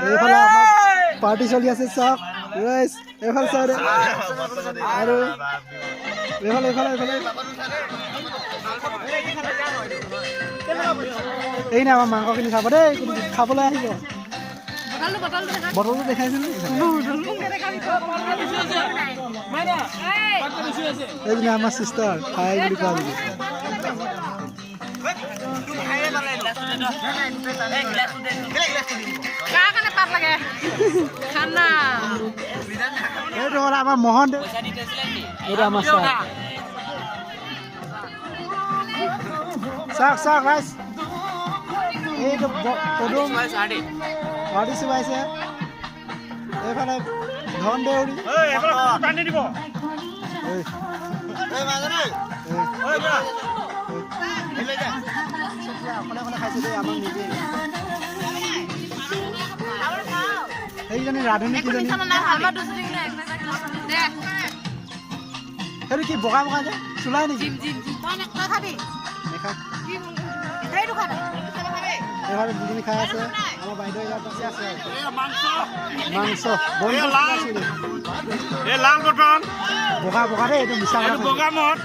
এইফালে আমাৰ পাৰ্টি চলি আছে চাওক ৰাইজ এইফালে চাওক আৰু এইফালে এইফালে এইফালে এই নাই আমাৰ মাংসখিনি খাব দেই খাবলৈ আহিব বটলটো দেখাইছিল এইজনী আমাৰ চিষ্টাৰ খাই বুলি কোৱা বুলি এইটো হ'ল আমাৰ মোহন এইটো আমাৰ চাওক চাওক ৰাইজ এইটো পদুম পাৰ্টি চুবাইছে এইফালে ধন দেউৰী সেইজনী ৰাধুনী কিজনী সেইটো কি বগা বগা যে চুলাই নেকি এইফালে দুজনী খাই আছে আমাৰ বাইদেউ ইয়াত বাচি আছে মাংস লাল বটন বগা বগা দেই এইটো মিছা বগা মদ